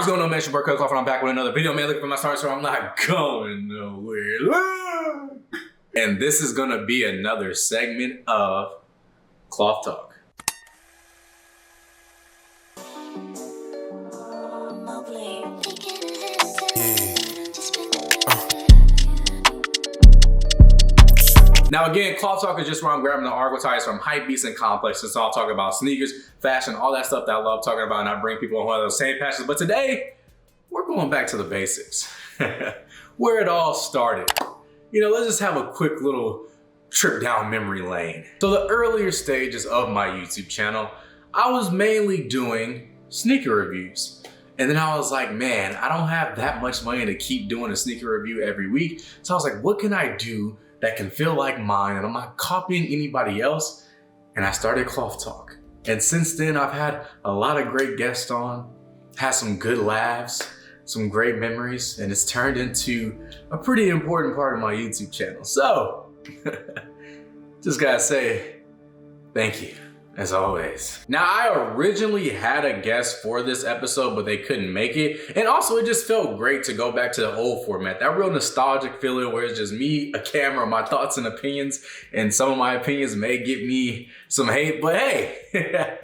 What's going on, man? It's your boy Kloth, and I'm back with another video, man. Looking for my stars, so I'm not going nowhere. And this is gonna be another segment of Kloth Talk. Now again, Kloth Talk is just where I'm grabbing the archetypes from hype beasts and complexes. So I'll talk about sneakers, fashion, all that stuff that I love talking about, and I bring people on one of those same passions. But today, we're going back to the basics, where it all started. You know, let's just have a quick little trip down memory lane. So the earlier stages of my YouTube channel, I was mainly doing sneaker reviews. And then I was like, man, I don't have that much money to keep doing a sneaker review every week. So I was like, what can I do that can feel like mine and I'm not copying anybody else? And I started Kloth Talk. And since then, I've had a lot of great guests on, had some good laughs, some great memories, and it's turned into a pretty important part of my YouTube channel. So, just gotta say, thank you, as always. Now, I originally had a guest for this episode, but they couldn't make it. And also, it just felt great to go back to the old format. That real nostalgic feeling where it's just me, a camera, my thoughts and opinions. And some of my opinions may get me some hate, but hey,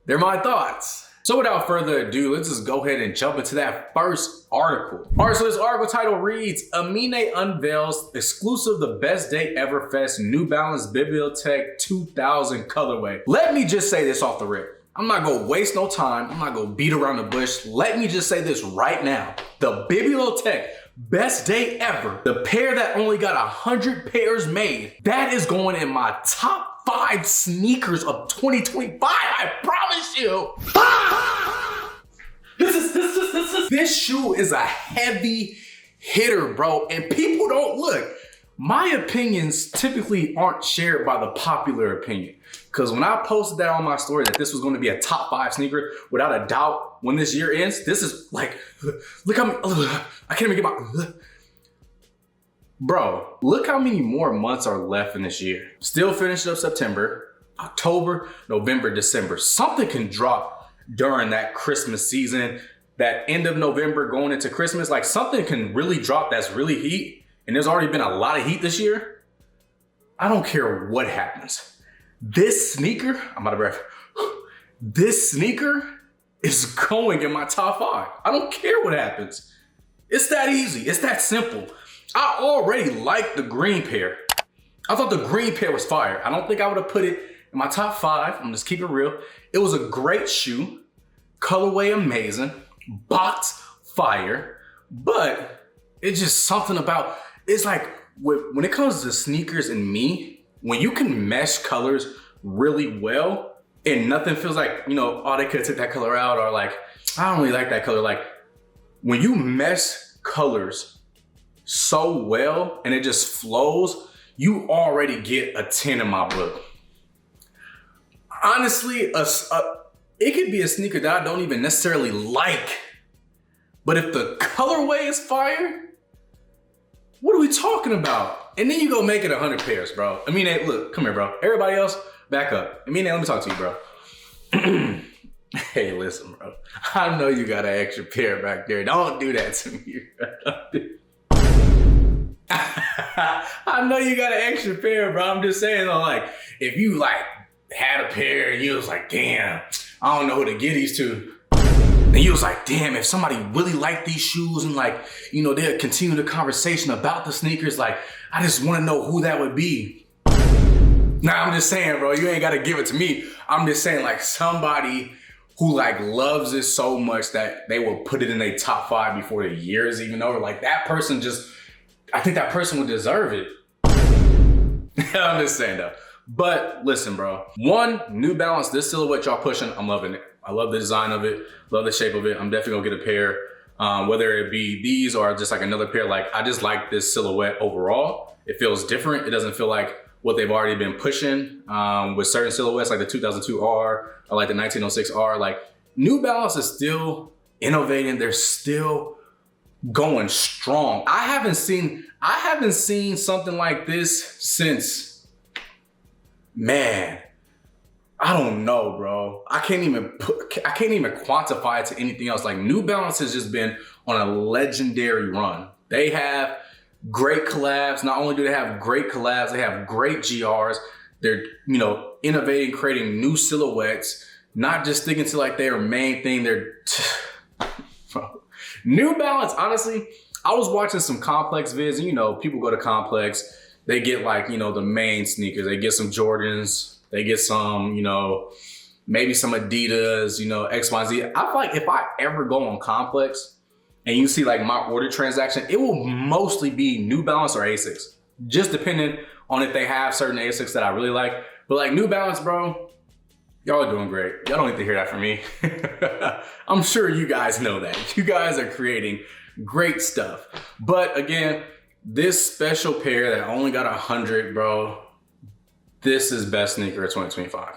they're my thoughts. So without further ado, let's just go ahead and jump into that first article. All right, so this article title reads, Amine unveils exclusive The Best Day Ever Fest New Balance Biblioteca 2000 colorway. Let me just say this off the rip. I'm not gonna waste no time. I'm not gonna beat around the bush. Let me just say this right now. The Biblioteca Best Day Ever, the pair that only got 100 pairs made, that is going in my top 5 sneakers of 2025, I promise you. This shoe is a heavy hitter, bro, and people don't look. My opinions typically aren't shared by the popular opinion, because when I posted that on my story that this was going to be a top 5 sneaker, without a doubt, when this year ends, this is like, look how many, I can't even get my, bro, look how many more months are left in this year. Still finished up September, October, November, December. Something can drop during that Christmas season, that end of November going into Christmas. Like something can really drop that's really heat. And there's already been a lot of heat this year. I don't care what happens. This sneaker, I'm out of breath. This sneaker is going in my top 5. I don't care what happens. It's that easy. It's that simple. I already liked the green pair. I thought the green pair was fire. I don't think I would have put it in my top 5. I'm just keep it real. It was a great shoe. Colorway amazing. Box fire. But it's just something about, it's like when it comes to sneakers and me, when you can mesh colors really well and nothing feels like, you know, oh, they could have took that color out, or like, I don't really like that color. Like when you mesh colors so well and it just flows, you already get a 10 in my book. Honestly, it could be a sneaker that I don't even necessarily like, but if the colorway is fire, what are we talking about? And then you go make it 100 pairs, bro. I mean, hey, look, come here, bro. Everybody else, back up. I mean, let me talk to you, bro. Hey, listen, bro. I know you got an extra pair back there. Don't do that to me, bro. I know you got an extra pair, bro. I'm just saying, though, like, if you like had a pair and you was like, damn, I don't know who to get these to. And you was like, damn, if somebody really liked these shoes and like, you know, they'll continue the conversation about the sneakers, like, I just want to know who that would be. Nah, I'm just saying, bro, you ain't got to give it to me. I'm just saying, like, somebody who like loves it so much that they will put it in their top 5 before the year is even over. Like that person just, I think that person would deserve it. I'm just saying though. But listen, bro. One, New Balance, this silhouette y'all pushing, I'm loving it. I love the design of it, love the shape of it. I'm definitely gonna get a pair, whether it be these or just like another pair. Like I just like this silhouette overall. It feels different. It doesn't feel like what they've already been pushing with certain silhouettes like the 2002R or like the 1906R. Like New Balance is still innovating. They're still going strong. I haven't seen something like this since, man, I don't know, bro. I can't even quantify it to anything else. Like New Balance has just been on a legendary run. They have great collabs. Not only do they have great collabs, they have great GRs. They're, you know, innovating, creating new silhouettes, not just sticking to like their main thing. They're New Balance, honestly, I was watching some Complex vids, and you know, people go to Complex, they get like, you know, the main sneakers. They get some Jordans, they get some, you know, maybe some Adidas, you know, X, Y, Z. I feel like if I ever go on Complex and you see like my order transaction, it will mostly be New Balance or Asics, just depending on if they have certain Asics that I really like. But like New Balance, bro, y'all are doing great. Y'all don't need to hear that from me. I'm sure you guys know that. You guys are creating great stuff. But again, this special pair that only got 100, bro, this is best sneaker of 2025.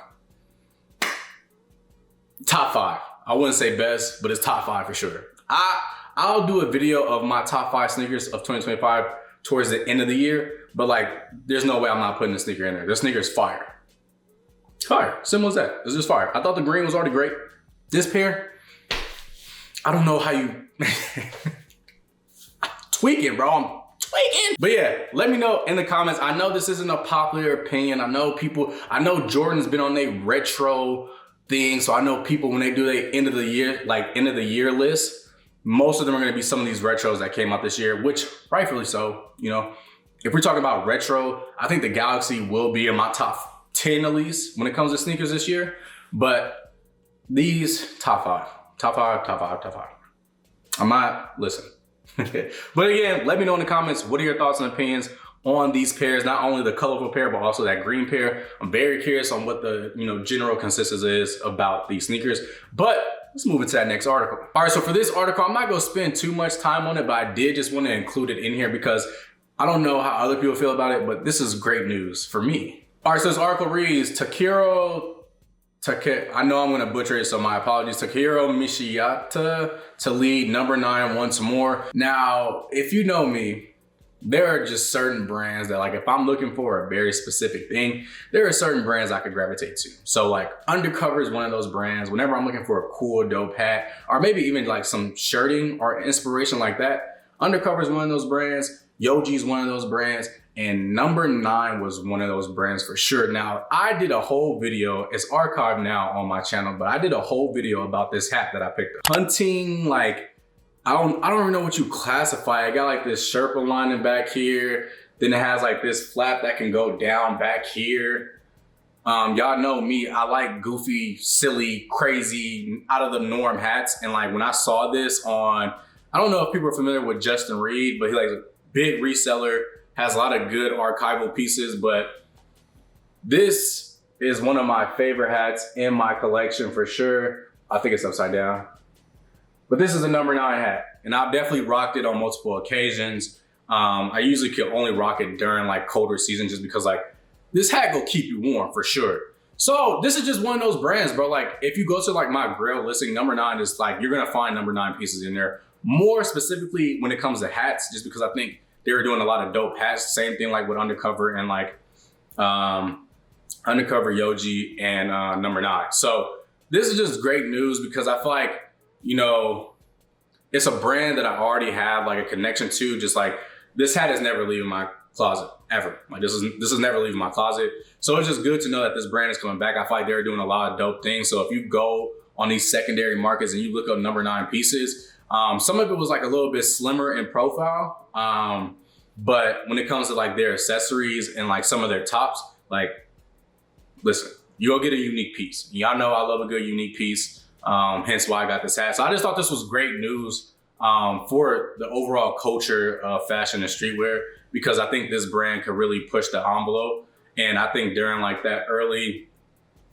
Top 5. I wouldn't say best, but it's top 5 for sure. I'll do a video of my top 5 sneakers of 2025 towards the end of the year, but like, there's no way I'm not putting the sneaker in there. This sneaker is fire. Fire, simple as that. It's just fire. I thought the green was already great. This pair, I don't know how you, tweaking, bro, I'm tweaking. But yeah, let me know in the comments. I know this isn't a popular opinion. I know Jordan's been on their retro thing. So I know people, when they do their end of the year list, most of them are gonna be some of these retros that came out this year, which rightfully so, you know. If we're talking about retro, I think the Galaxy will be in my top 10 at least when it comes to sneakers this year. But these top 5. I might listen. But again, let me know in the comments, what are your thoughts and opinions on these pairs, not only the colorful pair, but also that green pair. I'm very curious on what the, you know, general consensus is about these sneakers. But let's move into that next article. All right, so for this article, I'm not gonna spend too much time on it, but I did just want to include it in here because I don't know how other people feel about it, but this is great news for me. All right, so this article reads, I know I'm gonna butcher it, so my apologies. Takehiro Mishiyata to lead number 9 once more. Now, if you know me, there are just certain brands that, like, if I'm looking for a very specific thing, there are certain brands I could gravitate to. So like Undercover is one of those brands. Whenever I'm looking for a cool, dope hat, or maybe even like some shirting or inspiration like that, Undercover is one of those brands. Yoji is one of those brands. And number 9 was one of those brands for sure. Now, I did a whole video, it's archived now on my channel, but I did a whole video about this hat that I picked up. Hunting, like, I don't even know what you classify. It got like this Sherpa lining back here. Then it has like this flap that can go down back here. Y'all know me, I like goofy, silly, crazy, out of the norm hats. And like when I saw this on, I don't know if people are familiar with Justin Reed, but he's like a big reseller, has a lot of good archival pieces, but this is one of my favorite hats in my collection for sure. I think it's upside down. But this is a number 9 hat, and I've definitely rocked it on multiple occasions. I usually can only rock it during like colder season just because like this hat will keep you warm for sure. So this is just one of those brands, bro. Like if you go to like my Grail listing, number 9 is like, you're gonna find number 9 pieces in there. More specifically when it comes to hats, just because I think they were doing a lot of dope hats. Same thing like with Undercover and like Undercover, Yoji, and number 9. So this is just great news because I feel like, you know, it's a brand that I already have like a connection to. Just like this hat is never leaving my closet ever. Like this is never leaving my closet. So it's just good to know that this brand is coming back. I feel like they're doing a lot of dope things. So if you go on these secondary markets and you look up number 9 pieces, some of it was like a little bit slimmer in profile. But when it comes to like their accessories and like some of their tops, like, listen, you'll get a unique piece. Y'all know I love a good unique piece. Hence why I got this hat. So I just thought this was great news for the overall culture of fashion and streetwear, because I think this brand could really push the envelope. And I think during like that early,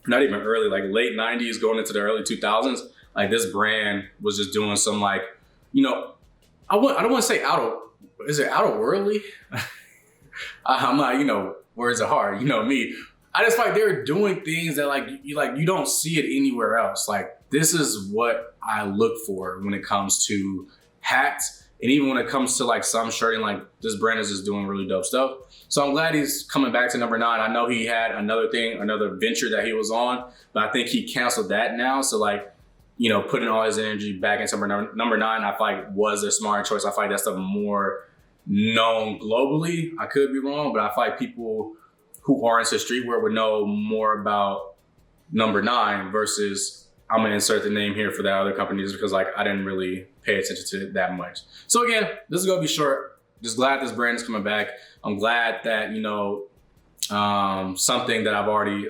not even early, like late 90s going into the early 2000s, like this brand was just doing some like, you know, I don't want to say is it out of worldly? I'm not, you know, words are hard, you know me. I just like they're doing things that like you don't see it anywhere else. Like this is what I look for when it comes to hats And even when it comes to like some shirting, like this brand is just doing really dope stuff. So I'm glad he's coming back to number 9. I know he had another venture that he was on, but I think he canceled that now. So like, you know, putting all his energy back into number 9, I feel like was a smart choice. I feel like that's stuff more known globally. I could be wrong, but I feel like people who are into streetwear would know more about number 9 versus I'm gonna insert the name here for that other company just because like I didn't really pay attention to it that much. So again, this is gonna be short. Just glad this brand is coming back. I'm glad that, you know, something that a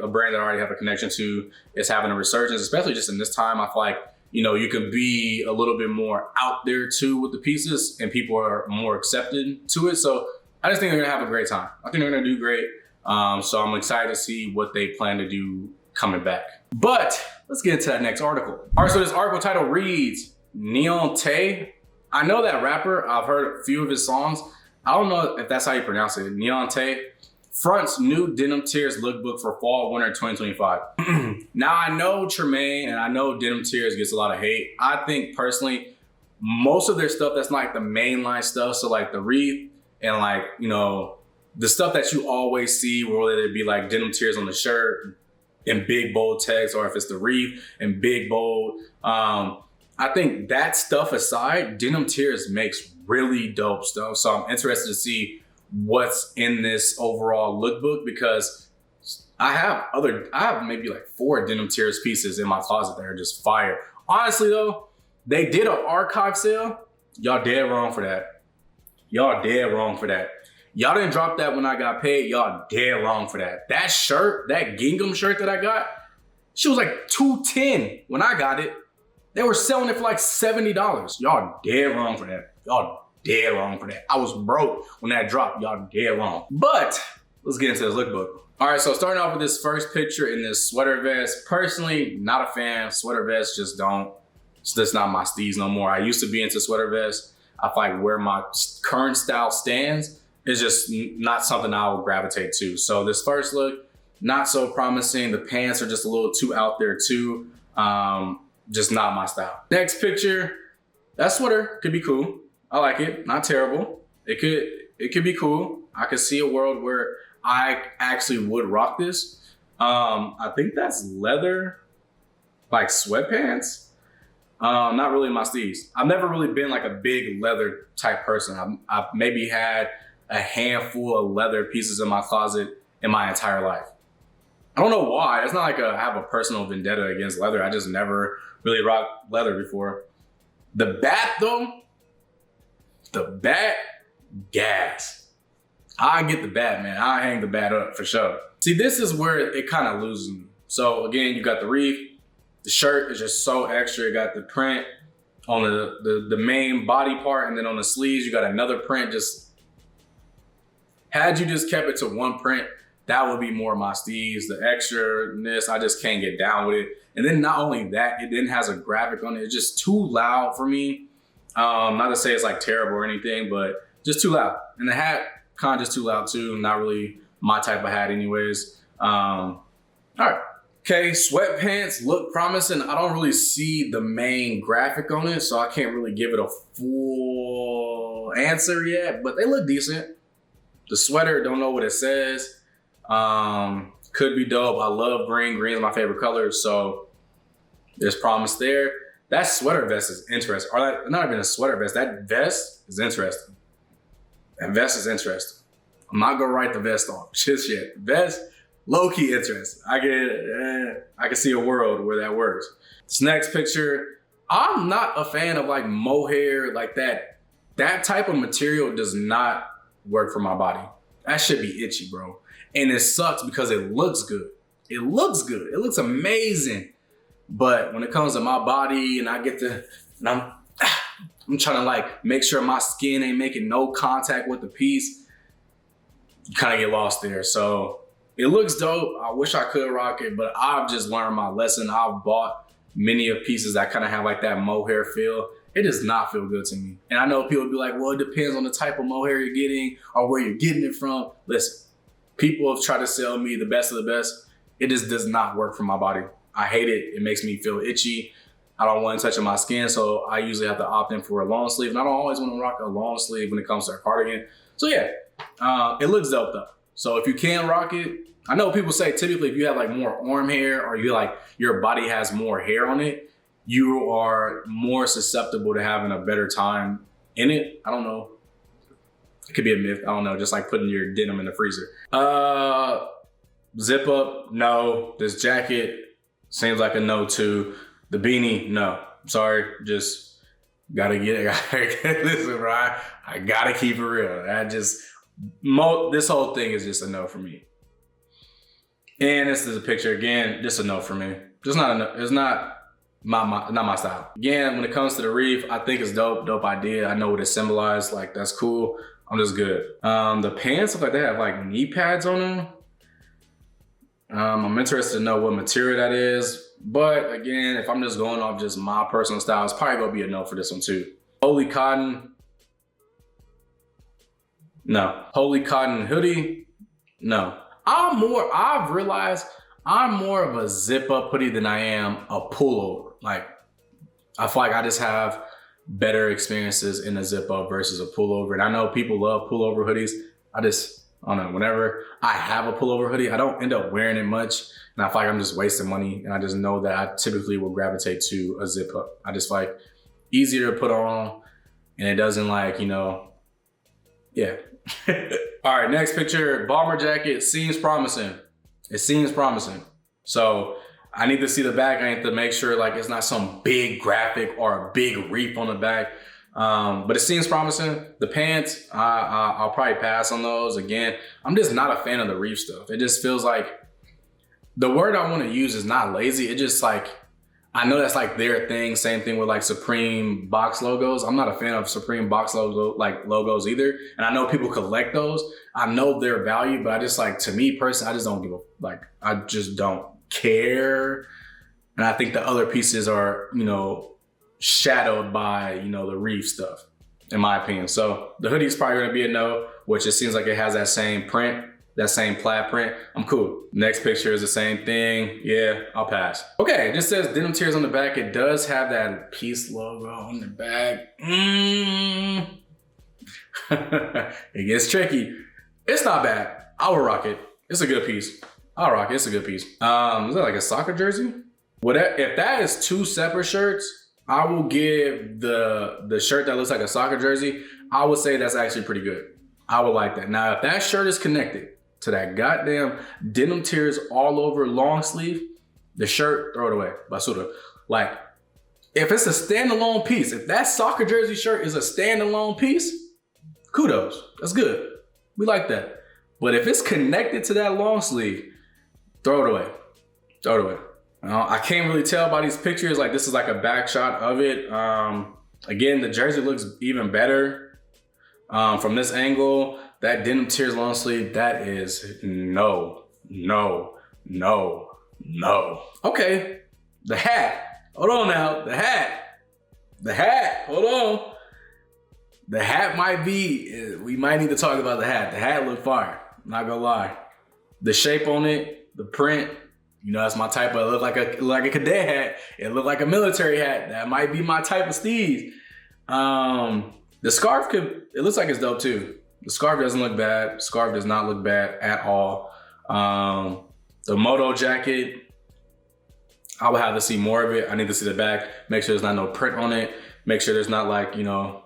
brand that I already have a connection to is having a resurgence, especially just in this time. I feel like, you know, you could be a little bit more out there too with the pieces and people are more accepted to it. So I just think they're gonna have a great time. I think they're gonna do great. So I'm excited to see what they plan to do coming back. But let's get into that next article. All right, so this article title reads, Neon Tay. I know that rapper. I've heard a few of his songs. I don't know if that's how you pronounce it. Neon Tay fronts new Denim Tears lookbook for fall winter 2025. Now I know Tremaine and I know Denim Tears gets a lot of hate. I think personally, most of their stuff that's like the mainline stuff, so like the wreath and like, you know, the stuff that you always see, whether it be like Denim Tears on the shirt in big bold text, or if it's the wreath in big bold. I think that stuff aside, Denim Tears makes really dope stuff. So I'm interested to see what's in this overall lookbook because I have maybe like 4 Denim Tears pieces in my closet that are just fire. Honestly though, they did an archive sale. Y'all dead wrong for that. Y'all dead wrong for that. Y'all didn't drop that when I got paid. Y'all dead wrong for that. That shirt, that gingham shirt that I got, she was like $210 when I got it. They were selling it for like $70. Y'all dead wrong for that. Y'all dead wrong for that. I was broke when that dropped. Y'all dead wrong. But let's get into this lookbook. All right, so starting off with this first picture in this sweater vest. Personally, not a fan. Sweater vests just don't. It's just not my steez no more. I used to be into sweater vests. I feel like where my current style stands is just not something I would gravitate to. So this first look, not so promising. The pants are just a little too out there too. Just not my style. Next picture, that sweater could be cool. I like it, not terrible. It could be cool. I could see a world where I actually would rock this. I think that's leather, like sweatpants. Not really my steez. I've never really been like a big leather type person. I've maybe had a handful of leather pieces in my closet in my entire life. I don't know why. It's not like I have a personal vendetta against leather. I just never really rocked leather before. The bat though, the bat, gas. I get the bat, man. I hang the bat up for sure. See, this is where it kind of loses me. So again, you got the wreath. The shirt is just so extra. You got the print on the main body part, and then on the sleeves, you got another print. Just had you just kept it to one print, that would be more my steez. The extraness, I just can't get down with it. And then not only that, it then has a graphic on it. It's just too loud for me. Not to say it's like terrible or anything, but just too loud. And the hat kind of just too loud too. Not really my type of hat anyways. All right. Okay, sweatpants look promising. I don't really see the main graphic on it, so I can't really give it a full answer yet, but they look decent. The sweater, don't know what it says. Could be dope. I love green. Green is my favorite color, so there's promise there. That sweater vest is interesting. Or like, not even a sweater vest. That vest is interesting. That vest is interesting. I'm not gonna write the vest off just yet. Vest, low-key interesting. I can see a world where that works. This next picture, I'm not a fan of like mohair like that. That type of material does not work for my body. That should be itchy, bro. And it sucks because it looks good. It looks good. It looks amazing. But when it comes to my body and I get to, and I'm trying to like make sure my skin ain't making no contact with the piece, you kind of get lost there. So it looks dope. I wish I could rock it, but I've just learned my lesson. I've bought many of pieces that kind of have like that mohair feel. It does not feel good to me. And I know people be like, well, it depends on the type of mohair you're getting or where you're getting it from. Listen, people have tried to sell me the best of the best. It just does not work for my body. I hate it. It makes me feel itchy. I don't want it touching my skin, so I usually have to opt in for a long sleeve. And I don't always want to rock a long sleeve when it comes to a cardigan. So yeah, it looks dope though. So if you can rock it, I know people say typically if you have like more arm hair or you like your body has more hair on it, you are more susceptible to having a better time in it. I don't know. It could be a myth. I don't know. Just like putting your denim in the freezer. Zip up, no. This jacket seems like a no too. The beanie, no. Sorry, just gotta get it. Listen, bro, I gotta keep it real. This whole thing is just a no for me. And this is a picture again, just a no for me. Just not a no. It's not my style. Again, when it comes to the reef, I think it's dope idea. I know what it symbolized. Like that's cool. I'm just good. The pants look like they have like knee pads on them. I'm interested to know what material that is. But again, if I'm just going off just my personal style, it's probably gonna be a no for this one too. Holy cotton, no. Holy cotton hoodie, no. I've realized I'm more of a zip up hoodie than I am a pullover. Like, I feel like I just have better experiences in a zip up versus a pullover. And I know people love pullover hoodies. I don't know, whenever I have a pullover hoodie, I don't end up wearing it much. And I feel like I'm just wasting money. And I just know that I typically will gravitate to a zip up. I just like easier to put on and it doesn't like, you know, yeah. All right, next picture, bomber jacket seems promising. It seems promising. So I need to see the back. I need to make sure like it's not some big graphic or a big reef on the back. But it seems promising. The pants, I'll probably pass on those. Again, I'm just not a fan of the reef stuff. It just feels like, the word I want to use is not lazy. It just like, I know that's like their thing. Same thing with like Supreme box logos. I'm not a fan of Supreme box logos either. And I know people collect those. I know their value, but I just like, to me personally, I just don't I just don't care. And I think the other pieces are, you know, shadowed by, you know, the reef stuff, in my opinion. So the hoodie is probably gonna be a no, which it seems like it has that same print, that same plaid print. I'm cool. Next picture is the same thing. Yeah, I'll pass. Okay, it just says Denim Tears on the back. It does have that peace logo on the back. It gets tricky. It's not bad. I will rock it. It's a good piece. I'll rock it. It's a good piece. Is that like a soccer jersey? If that is two separate shirts, I will give the shirt that looks like a soccer jersey, I would say that's actually pretty good. I would like that. Now, if that shirt is connected to that goddamn Denim Tears all over long sleeve, the shirt, throw it away. Basura. Like, if it's a standalone piece, if that soccer jersey shirt is a standalone piece, kudos. That's good. We like that. But if it's connected to that long sleeve, throw it away. Throw it away. I can't really tell by these pictures, like this is like a back shot of it. Again, the jersey looks even better from this angle. That Denim Tears long sleeve, that is no. Okay, the hat. Hold on now, the hat, hold on. The hat might be, we might need to talk about the hat. The hat look fire, not gonna lie. The shape on it, the print, you know, that's my type of, it look like a cadet hat. It look like a military hat. That might be my type of steez. The scarf it looks like it's dope too. The scarf doesn't look bad. The scarf does not look bad at all. The moto jacket, I would have to see more of it. I need to see the back, make sure there's not no print on it. Make sure there's not like, you know,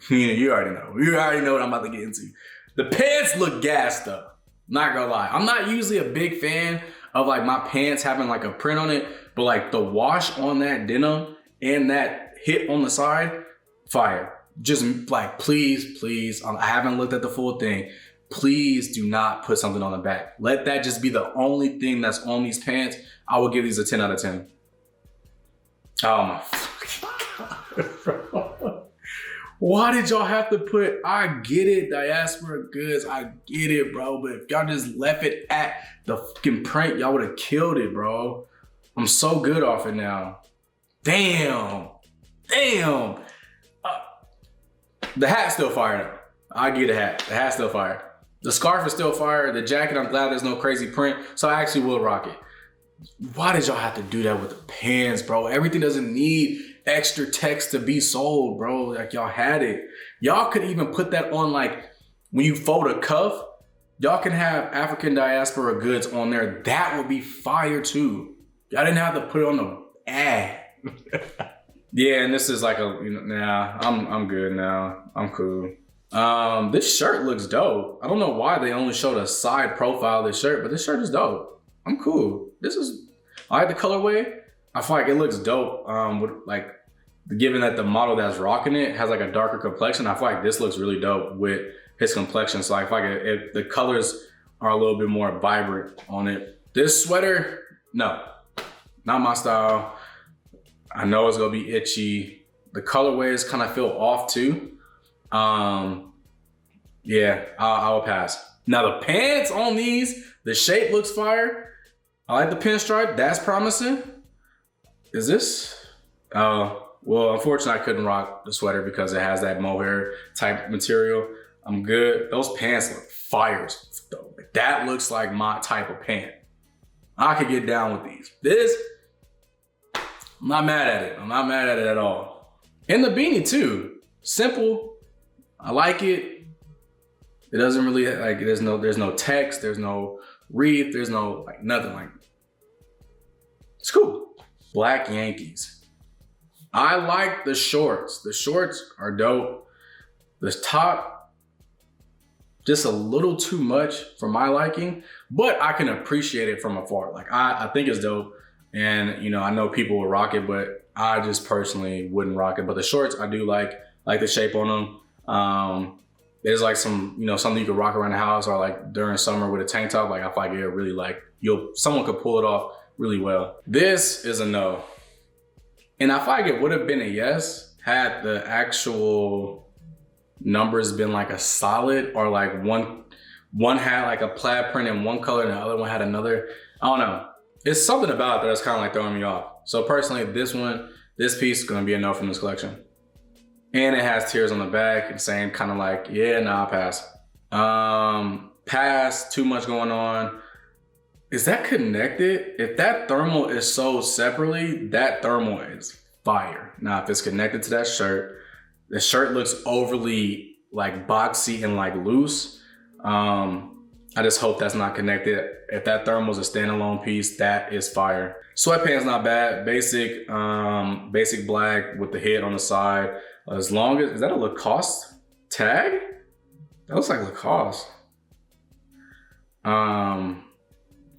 you already know. You already know what I'm about to get into. The pants look gassed though. Not gonna lie. I'm not usually a big fan of like my pants having like a print on it, but like the wash on that denim and that hit on the side, fire. Just like, please, I haven't looked at the full thing. Please do not put something on the back. Let that just be the only thing that's on these pants. I will give these a 10 out of 10. Oh my fucking God. Why did y'all have to put, I get it, diaspora goods, I get it, bro, but if y'all just left it at the fucking print, y'all would have killed it, bro. I'm so good off it now. Damn. The hat's still fire though. I get a hat. The hat's still fire. The scarf is still fire. The jacket, I'm glad there's no crazy print, so I actually will rock it. Why did y'all have to do that with the pants, bro? Everything doesn't need extra text to be sold, bro. Like, y'all had it. Y'all could even put that on, like, when you fold a cuff, y'all can have African diaspora goods on there. That would be fire too. Y'all didn't have to put it on the ad. Yeah, and this is like a, nah, I'm good now. I'm cool. This shirt looks dope. I don't know why they only showed a side profile of this shirt, but this shirt is dope. I'm cool. I like the colorway. I feel like it looks dope. With like, given that the model that's rocking it has like a darker complexion, I feel like this looks really dope with his complexion. So I feel like if the colors are a little bit more vibrant on it. This sweater, no, not my style. I know it's gonna be itchy. The colorways kind of feel off too. Yeah, I will pass. Now the pants on these, the shape looks fire. I like the pinstripe, that's promising. Is this? Oh, well, unfortunately I couldn't rock the sweater because it has that mohair type material. I'm good. Those pants look fires though. That looks like my type of pant. I could get down with these. This, I'm not mad at it. I'm not mad at it at all. And the beanie too, simple. I like it. It doesn't really, like, there's no text, there's no wreath, there's no, like, nothing. Like, it's cool. Black Yankees. I like the shorts. The shorts are dope. This top, just a little too much for my liking, but I can appreciate it from afar. Like, I think it's dope. And, I know people will rock it, but I just personally wouldn't rock it. But the shorts, I do like the shape on them. There's like some, something you could rock around the house, or like during summer with a tank top. Like, I feel like it really, like, someone could pull it off really well. This is a no. And I feel like it would have been a yes had the actual numbers been like a solid, or like one had like a plaid print in one color and the other one had another. I don't know. It's something about it that's kind of like throwing me off. So personally, this piece is gonna be a no from this collection. And it has tears on the back and saying kind of like, yeah, nah, pass. Pass, too much going on. Is that connected? If that thermal is sold separately, that thermal is fire. Now, if it's connected to that shirt, the shirt looks overly like boxy and like loose. I just hope that's not connected. If that thermal is a standalone piece, that is fire. Sweatpants not bad. Basic black with the head on the side. As long as, is that a Lacoste tag? That looks like Lacoste.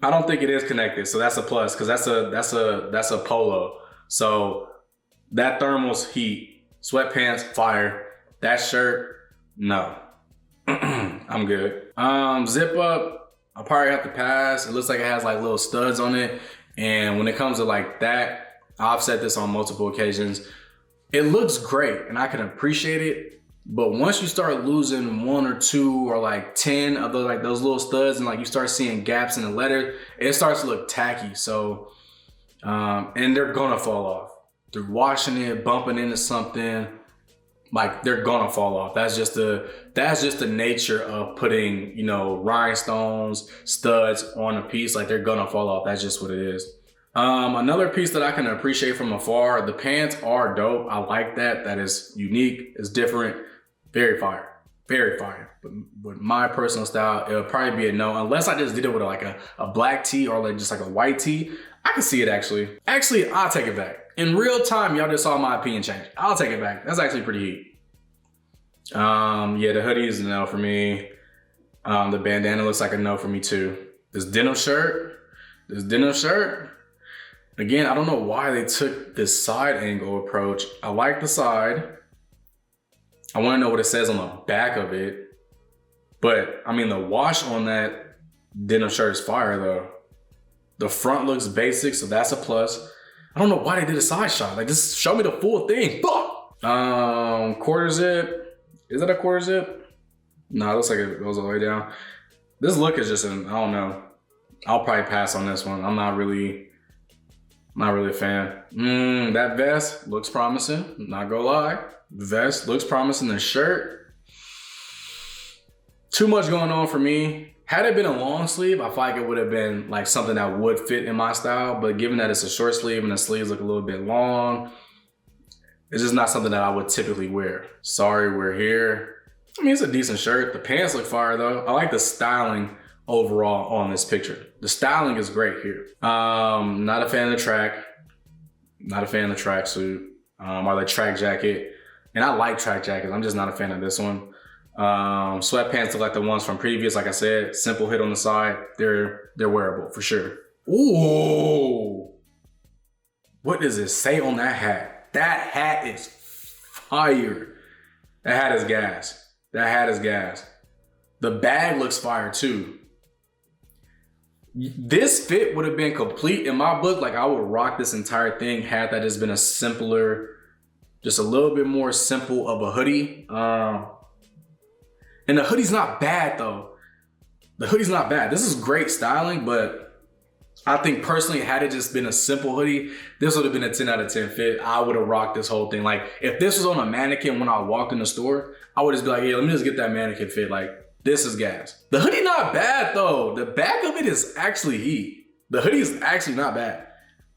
I don't think it is connected, so that's a plus, because that's a polo. So that thermal's heat. Sweatpants, fire. That shirt, no. I'm good. Zip up, I'll probably have to pass. It looks like it has like little studs on it. And when it comes to like that, I've said this on multiple occasions, it looks great and I can appreciate it. But once you start losing 1 or 2 or like 10 of those, like those little studs, and like you start seeing gaps in the leather, it starts to look tacky. So, and they're gonna fall off. Through washing it, bumping into something, like they're gonna fall off. That's just the nature of putting, rhinestones, studs on a piece. Like, they're gonna fall off. That's just what it is. Another piece that I can appreciate from afar, the pants are dope. I like that. That is unique. It's different. Very fire. Very fire. But with my personal style, it'll probably be a no, unless I just did it with like a black tee or like just like a white tee. I can see it actually. Actually, I'll take it back. In real time, y'all just saw my opinion change. I'll take it back. That's actually pretty heat. Yeah, the hoodie is a no for me. The bandana looks like a no for me too. This denim shirt, again, I don't know why they took this side angle approach. I like the side. I want to know what it says on the back of it. But I mean, the wash on that denim shirt is fire though. The front looks basic, so that's a plus. I don't know why they did a side shot. Like, just show me the full thing. Quarter zip. Is that a quarter zip? No, it looks like it goes all the way down. This look is just I don't know. I'll probably pass on this one. I'm not really a fan. That vest looks promising. Not gonna lie. Vest looks promising. The shirt, too much going on for me. Had it been a long sleeve, I feel like it would have been like something that would fit in my style. But given that it's a short sleeve and the sleeves look a little bit long, it's just not something that I would typically wear. Sorry, we're here. I mean, it's a decent shirt. The pants look fire though. I like the styling overall on this picture. The styling is great here. Not a fan of the track. Not a fan of the tracksuit or the track jacket. And I like track jackets. I'm just not a fan of this one. Sweatpants look like the ones from previous. Like I said, simple hit on the side. They're wearable for sure. Ooh. What does it say on that hat? That hat is fire. That hat is gas. That hat is gas. The bag looks fire too. This fit would have been complete in my book. Like I would rock this entire thing had that just been a simpler, just a little bit more simple of a hoodie. And the hoodie's not bad though. The hoodie's not bad. This is great styling, but I think personally, had it just been a simple hoodie, this would have been a 10 out of 10 fit. I would have rocked this whole thing. Like if this was on a mannequin when I walked in the store, I would just be like, yeah, let me just get that mannequin fit. Like this is gas. The hoodie not bad though. The back of it is actually heat. The hoodie is actually not bad.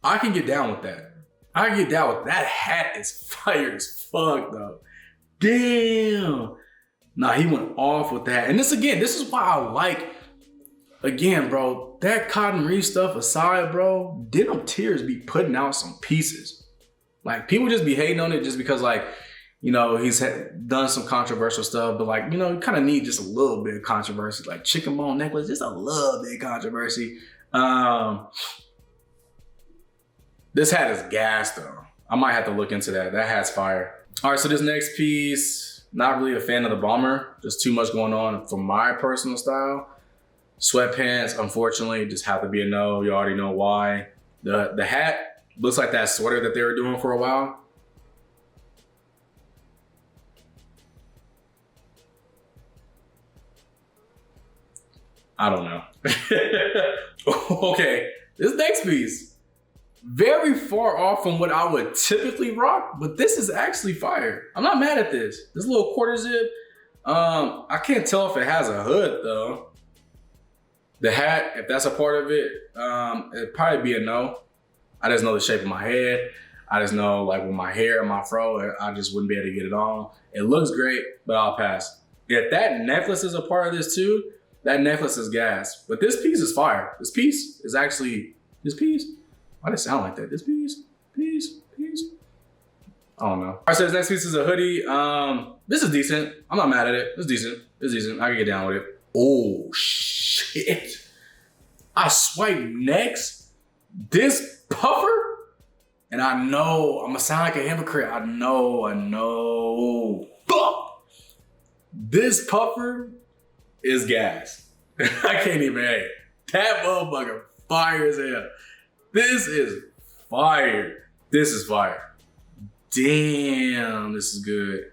I can get down with that. I can get down with that. Hat is fire as fuck though. Damn. Nah, he went off with that. And this is why I like, again, bro, that Cotton Reef stuff aside, bro, Denim Tears be putting out some pieces. Like people just be hating on it just because like, you know, he's done some controversial stuff, but like, you know, you kind of need just a little bit of controversy, like chicken bone necklace, just a little bit of controversy. This hat is gas though. I might have to look into that. That hat's fire. All right, so this next piece, not really a fan of the bomber. Just too much going on for my personal style. Sweatpants, unfortunately, just have to be a no. You already know why. The hat looks like that sweater that they were doing for a while. I don't know. Okay, this next piece, very far off from what I would typically rock, but this is actually fire. I'm not mad at this. This little quarter zip, I can't tell if it has a hood though. The hat, if that's a part of it, it'd probably be a no. I just know the shape of my head. I just know like with my hair and my fro, I just wouldn't be able to get it on. It looks great, but I'll pass. If that necklace is a part of this too, that necklace is gas. But this piece is fire. This piece is actually, this piece, why did it sound like that? This piece. I don't know. All right, so this next piece is a hoodie. This is decent. I'm not mad at it. It's decent. I can get down with it. Oh, shit. I swipe next. This puffer, and I know, I'm gonna sound like a hypocrite. I know. This puffer is gas. I can't even hate it. That motherfucker fire as hell. This is fire. This is fire. Damn, this is good.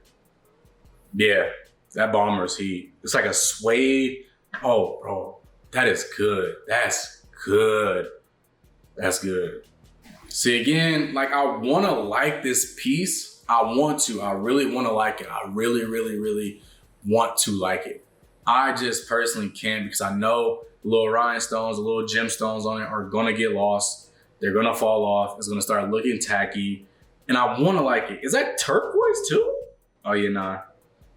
Yeah, that bomber's heat. It's like a suede. Oh, bro, that is good. That's good. That's good. See, again, like I want to like this piece. I really want to like it. I really want to like it. I just personally can't because I know the little rhinestones, the little gemstones on it are gonna get lost. They're gonna fall off. It's gonna start looking tacky. And I wanna like it. Is that turquoise too? Oh yeah, nah.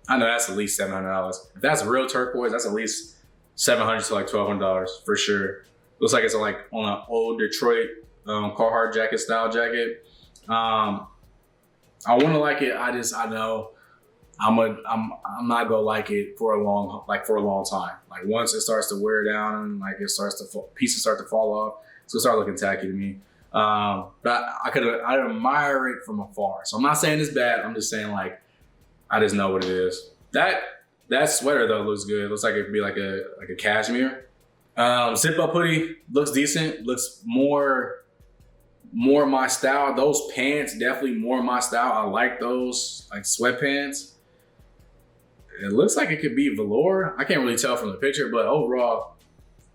I know that's at least $700. If that's real turquoise, that's at least $700 to like $1,200 for sure. Looks like it's like on an old Detroit Carhartt jacket style jacket. I wanna like it. I know I'm not gonna like it for a long time. Like once it starts to wear down and like it starts to pieces start to fall off, it's gonna start looking tacky to me. But I admire it from afar. So I'm not saying it's bad. I'm just saying like I just know what it is. That sweater though looks good. Looks like it'd be like a cashmere. Zip up hoodie looks decent. Looks more my style. Those pants definitely more my style. I like those like sweatpants. It looks like it could be velour. I can't really tell from the picture, but overall,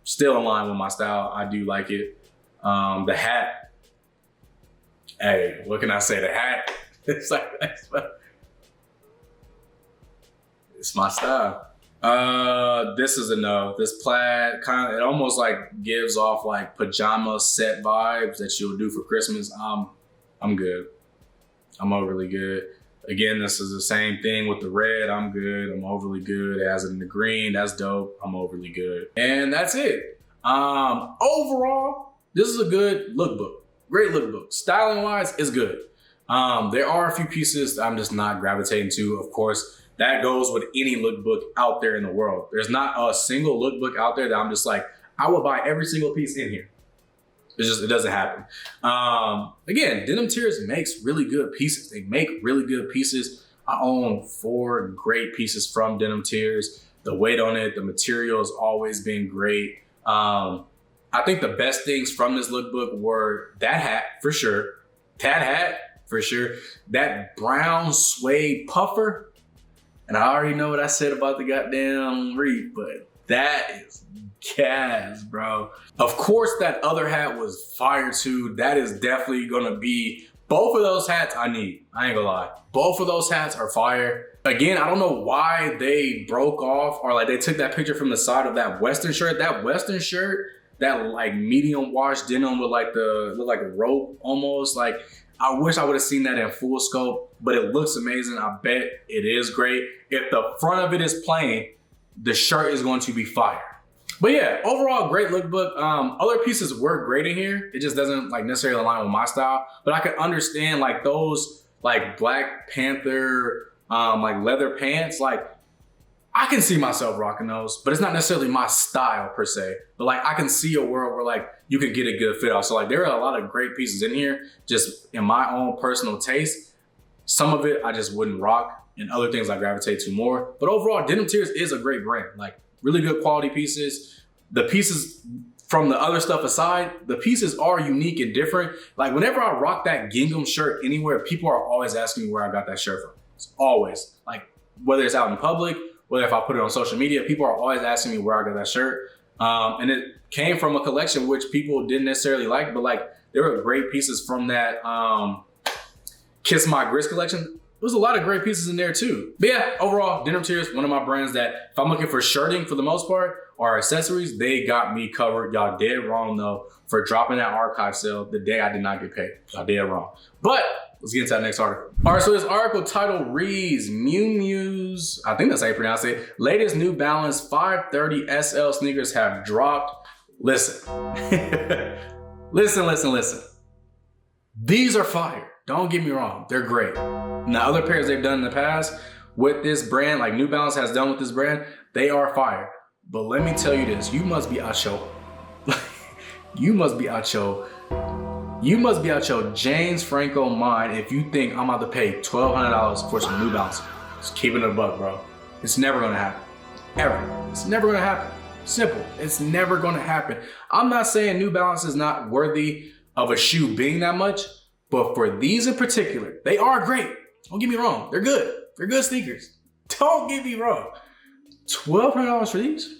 still in line with my style. I do like it. The hat. Hey, what can I say? The hat. It's like it's my style. This is a no. This plaid kind of, it almost like gives off like pajama set vibes that you'll do for Christmas. I'm good. I'm overly good. Again, this is the same thing with the red. I'm good. I'm overly good. It has it in the green. That's dope. I'm overly good. And that's it. Overall, this is a good lookbook. Great lookbook. Styling wise, it's good. There are a few pieces I'm just not gravitating to. Of course, that goes with any lookbook out there in the world. There's not a single lookbook out there that I'm just like, I will buy every single piece in here. It doesn't happen. Again, Denim Tears makes really good pieces. They make really good pieces. I own 4 great pieces from Denim Tears. The weight on it, the material has always been great. I think the best things from this lookbook were that hat, for sure. That hat, for sure. That brown suede puffer. And I already know what I said about the goddamn reef, but that is gas, bro. Of course, that other hat was fire too. That is definitely gonna be, both of those hats I need. I ain't gonna lie. Both of those hats are fire. Again, I don't know why they broke off or like they took that picture from the side of that Western shirt. That Western shirt, that like medium wash denim with like look like a rope almost. Like, I wish I would have seen that in full scope, but it looks amazing. I bet it is great. If the front of it is plain, the shirt is going to be fire. But yeah, overall, great lookbook. Other pieces were great in here. It just doesn't like necessarily align with my style, but I could understand like those like Black Panther, like leather pants. Like, I can see myself rocking those, but it's not necessarily my style per se. But like, I can see a world where like you can get a good fit out. So like, there are a lot of great pieces in here, just in my own personal taste. Some of it I just wouldn't rock, and other things I gravitate to more. But overall, Denim Tears is a great brand. Like, really good quality pieces. The pieces from the other stuff aside, the pieces are unique and different. Like, whenever I rock that gingham shirt anywhere, people are always asking me where I got that shirt from. It's always, like, whether it's out in public, whether if I put it on social media, people are always asking me where I got that shirt. And it came from a collection which people didn't necessarily like, but like, there were great pieces from that Kiss My Grits collection. There's a lot of great pieces in there too. But yeah, overall, Denim Tears, one of my brands that if I'm looking for shirting for the most part or accessories, they got me covered. Y'all dead wrong though for dropping that archive sale the day I did not get paid. Y'all dead wrong. But let's get into that next article. All right, so this article title reads, Miu Miu's, I think that's how you pronounce it, latest New Balance 530 SL sneakers have dropped. Listen, listen. These are fire. Don't get me wrong, they're great. Now, other pairs they've done in the past with this brand, like New Balance has done with this brand, they are fire. But let me tell you this, you must be out your James Franco mind if you think I'm about to pay $1,200 for some New Balance. Just keeping it a buck, bro. It's never gonna happen, ever. It's never gonna happen. Simple, it's never gonna happen. I'm not saying New Balance is not worthy of a shoe being that much, but for these in particular, they are great. Don't get me wrong, they're good. They're good sneakers. Don't get me wrong. $1,200 for these?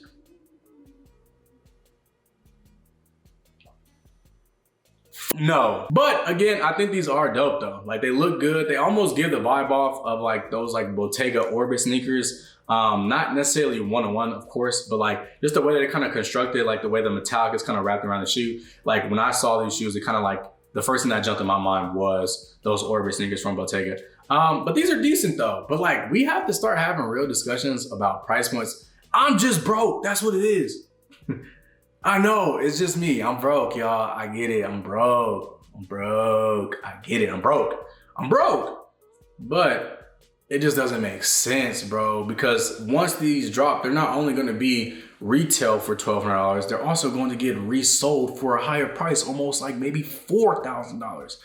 No. But again, I think these are dope though. Like, they look good. They almost give the vibe off of like those like Bottega Orbit sneakers. Not necessarily one-on-one, of course, but like just the way they're kind of constructed, like the way the metallic is kind of wrapped around the shoe. Like, when I saw these shoes, it kind of like, the first thing that jumped in my mind was those Orbit sneakers from Bottega. But these are decent though. But like, we have to start having real discussions about price points. I'm just broke. That's what it is. I know, it's just me. I'm broke, y'all. I get it. I'm broke. I get it. I'm broke. But it just doesn't make sense, bro. Because once these drop, they're not only gonna be retail for $1,200, they're also going to get resold for a higher price, almost like maybe $4,000.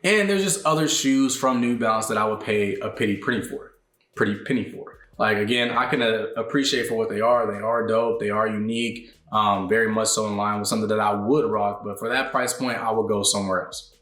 And there's just other shoes from New Balance that I would pay a pretty penny for. Like, again, I can appreciate for what they are. They are dope. They are unique. Very much so in line with something that I would rock. But for that price point, I would go somewhere else.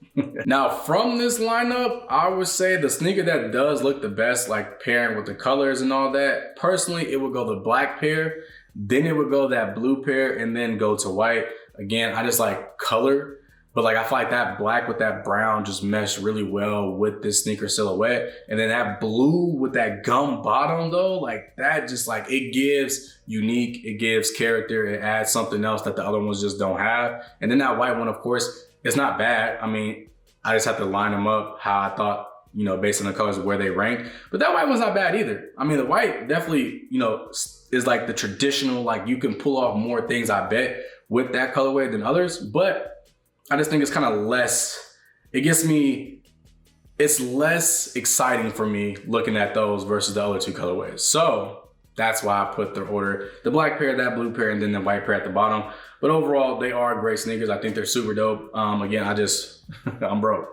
Now, from this lineup, I would say the sneaker that does look the best, like pairing with the colors and all that, personally, it would go the black pair. Then it would go that blue pair and then go to white. Again, I just like color. But like I feel like that black with that brown just meshed really well with this sneaker silhouette. And then that blue with that gum bottom though, like that just like, it gives unique, it gives character, it adds something else that the other ones just don't have. And then that white one, of course, it's not bad. I mean, I just have to line them up how I thought, you know, based on the colors of where they rank. But that white one's not bad either. I mean, the white definitely, you know, is like the traditional, like you can pull off more things, I bet, with that colorway than others. But I just think it's kind of less, it's less exciting for me looking at those versus the other two colorways. So that's why I put the order, the black pair, that blue pair, and then the white pair at the bottom. But overall, they are great sneakers. I think they're super dope. Again, I'm broke.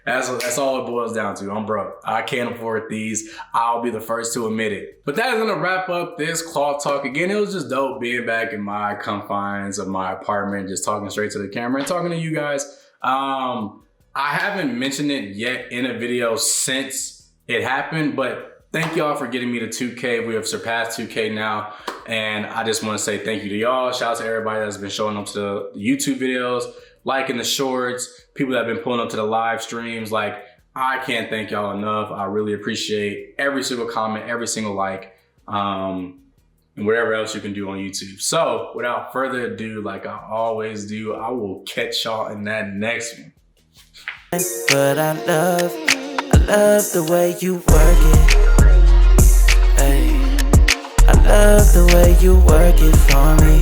That's all it boils down to. I'm broke. I can't afford these. I'll be the first to admit it. But that is gonna wrap up this Kloth talk. Again, it was just dope being back in my confines of my apartment, just talking straight to the camera and talking to you guys. I haven't mentioned it yet in a video since it happened, but thank y'all for getting me to 2K. We have surpassed 2K now. And I just wanna say thank you to y'all. Shout out to everybody that's been showing up to the YouTube videos, liking the shorts, people that have been pulling up to the live streams. Like, I can't thank y'all enough. I really appreciate every single comment, every single like, and whatever else you can do on YouTube. So without further ado, like I always do, I will catch y'all in that next one. But I love the way you work it. Hey, I love the way you work it for me.